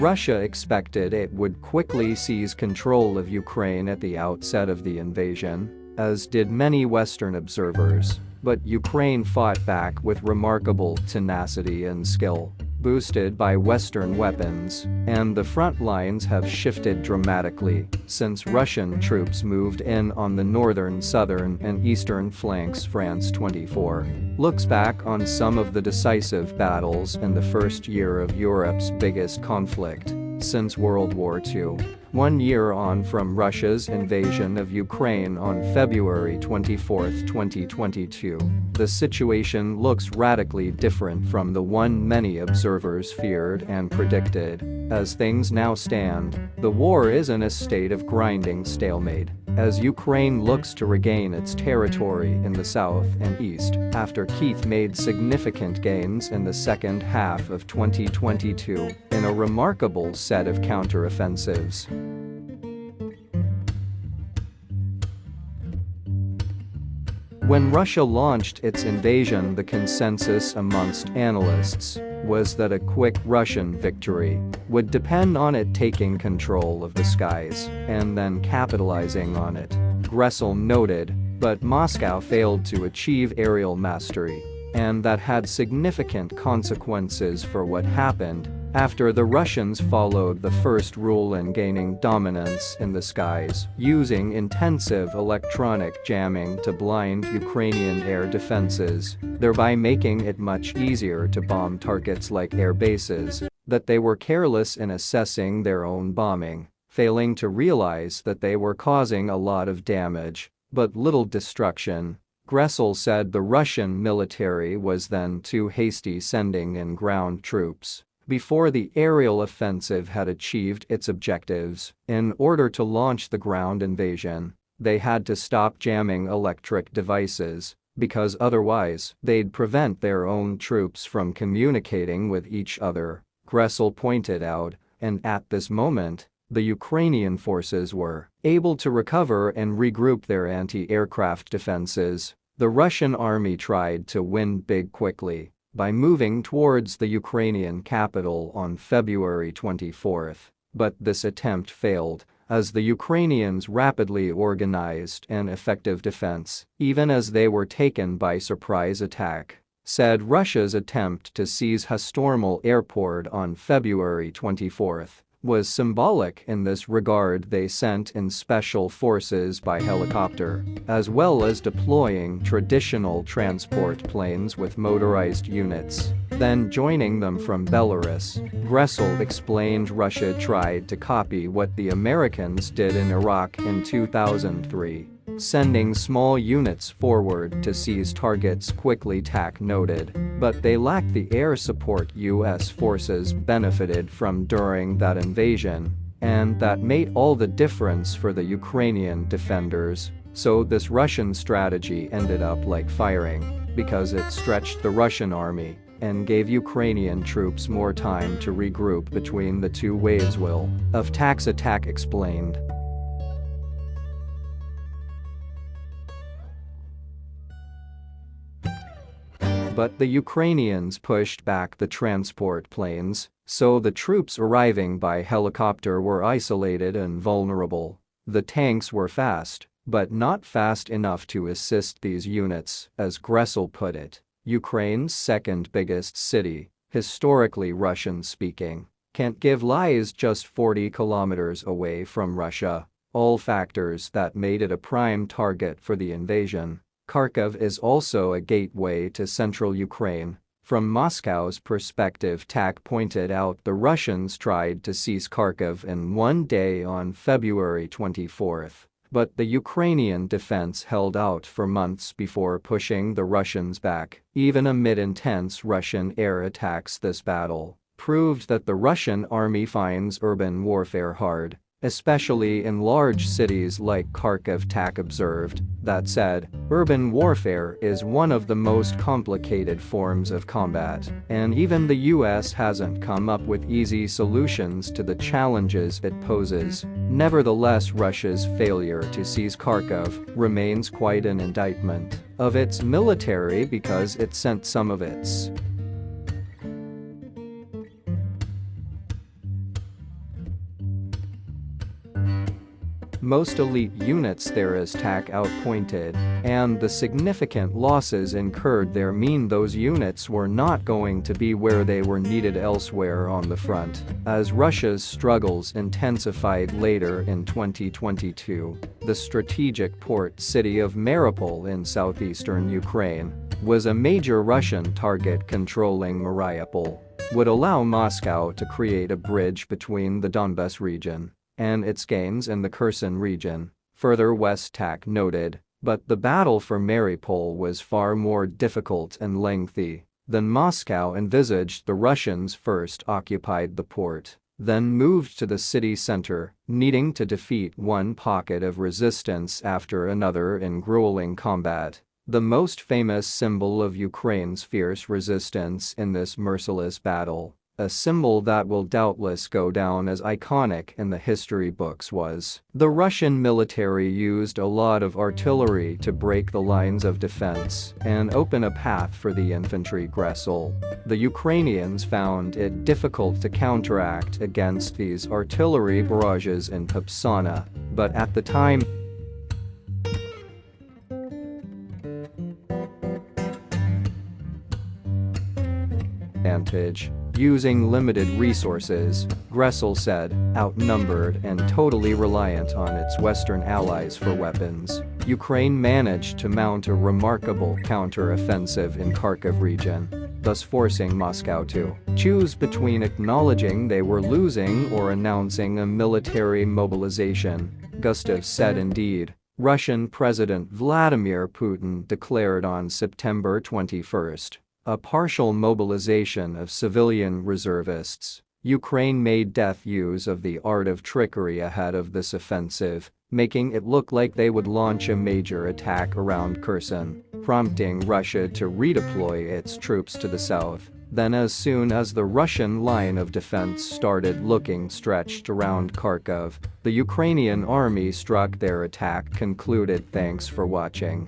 Russia expected it would quickly seize control of Ukraine at the outset of the invasion, as did many Western observers, but Ukraine fought back with remarkable tenacity and skill, boosted by Western weapons, and the front lines have shifted dramatically since Russian troops moved in on the northern, southern, and eastern flanks. France 24 looks back on some of the decisive battles in the first year of Europe's biggest conflict since World War II. 1 year on from Russia's invasion of Ukraine on February 24, 2022, the situation looks radically different from the one many observers feared and predicted. As things now stand, the war is in a state of grinding stalemate, as Ukraine looks to regain its territory in the south and east after Kyiv made significant gains in the second half of 2022 in a remarkable set of counteroffensives. When Russia launched its invasion, the consensus amongst analysts was that a quick Russian victory would depend on it taking control of the skies and then capitalizing on it, Gressel noted, but Moscow failed to achieve aerial mastery, and that had significant consequences for what happened after the Russians followed the first rule in gaining dominance in the skies, using intensive electronic jamming to blind Ukrainian air defenses, thereby making it much easier to bomb targets like air bases, that they were careless in assessing their own bombing, failing to realize that they were causing a lot of damage, but little destruction. Gressel said the Russian military was then too hasty sending in ground troops before the aerial offensive had achieved its objectives. In order to launch the ground invasion, they had to stop jamming electric devices, because otherwise they'd prevent their own troops from communicating with each other, Gressel pointed out, and at this moment, the Ukrainian forces were able to recover and regroup their anti-aircraft defenses. The Russian army tried to win big quickly by moving towards the Ukrainian capital on February 24, but this attempt failed, as the Ukrainians rapidly organized an effective defense, even as they were taken by surprise attack, said Russia's attempt to seize Hostomel airport on February 24 was symbolic in this regard. They sent in special forces by helicopter, as well as deploying traditional transport planes with motorized units, then joining them from Belarus. Gressel explained Russia tried to copy what the Americans did in Iraq in 2003, sending small units forward to seize targets quickly, TAC noted, but they lacked the air support U.S. forces benefited from during that invasion, and that made all the difference for the Ukrainian defenders. So this Russian strategy ended up like firing, because it stretched the Russian army and gave Ukrainian troops more time to regroup between the two waves of TAC's attack, explained. But the Ukrainians pushed back the transport planes, so the troops arriving by helicopter were isolated and vulnerable. The tanks were fast, but not fast enough to assist these units, as Gressel put it. Ukraine's second biggest city, historically Russian-speaking, Kyiv lies just 40 kilometers away from Russia, all factors that made it a prime target for the invasion. Kharkiv is also a gateway to central Ukraine. From Moscow's perspective, TAC pointed out the Russians tried to seize Kharkiv in one day on February 24, but the Ukrainian defense held out for months before pushing the Russians back. Even amid intense Russian air attacks, this battle proved that the Russian army finds urban warfare hard, especially in large cities like Kharkiv, TAC observed. That said, urban warfare is one of the most complicated forms of combat, and even the US hasn't come up with easy solutions to the challenges it poses. Nevertheless, Russia's failure to seize Kharkiv remains quite an indictment of its military, because it sent some of its most elite units there as TAC outpointed, and the significant losses incurred there mean those units were not going to be where they were needed elsewhere on the front. As Russia's struggles intensified later in 2022, the strategic port city of Mariupol in southeastern Ukraine was a major Russian target. Controlling Mariupol would allow Moscow to create a bridge between the Donbas region and its gains in the Kherson region, further west TAC noted, but the battle for Mariupol was far more difficult and lengthy than Moscow envisaged. The Russians first occupied the port, then moved to the city center, needing to defeat one pocket of resistance after another in grueling combat. The most famous symbol of Ukraine's fierce resistance in this merciless battle, a symbol that will doubtless go down as iconic in the history books, was the Russian military used a lot of artillery to break the lines of defense and open a path for the infantry Gresel. The Ukrainians found it difficult to counteract against these artillery barrages in Popasna, but at the time, using limited resources, Gresel said, outnumbered and totally reliant on its Western allies for weapons, Ukraine managed to mount a remarkable counter-offensive in Kharkiv region, thus forcing Moscow to choose between acknowledging they were losing or announcing a military mobilization. Gustav said indeed, Russian President Vladimir Putin declared on September 21 a partial mobilization of civilian reservists. Ukraine made deft use of the art of trickery ahead of this offensive, making it look like they would launch a major attack around Kherson, prompting Russia to redeploy its troops to the south. Then as soon as the Russian line of defense started looking stretched around Kharkiv, the Ukrainian army struck their attack. Concluded. Thanks for watching.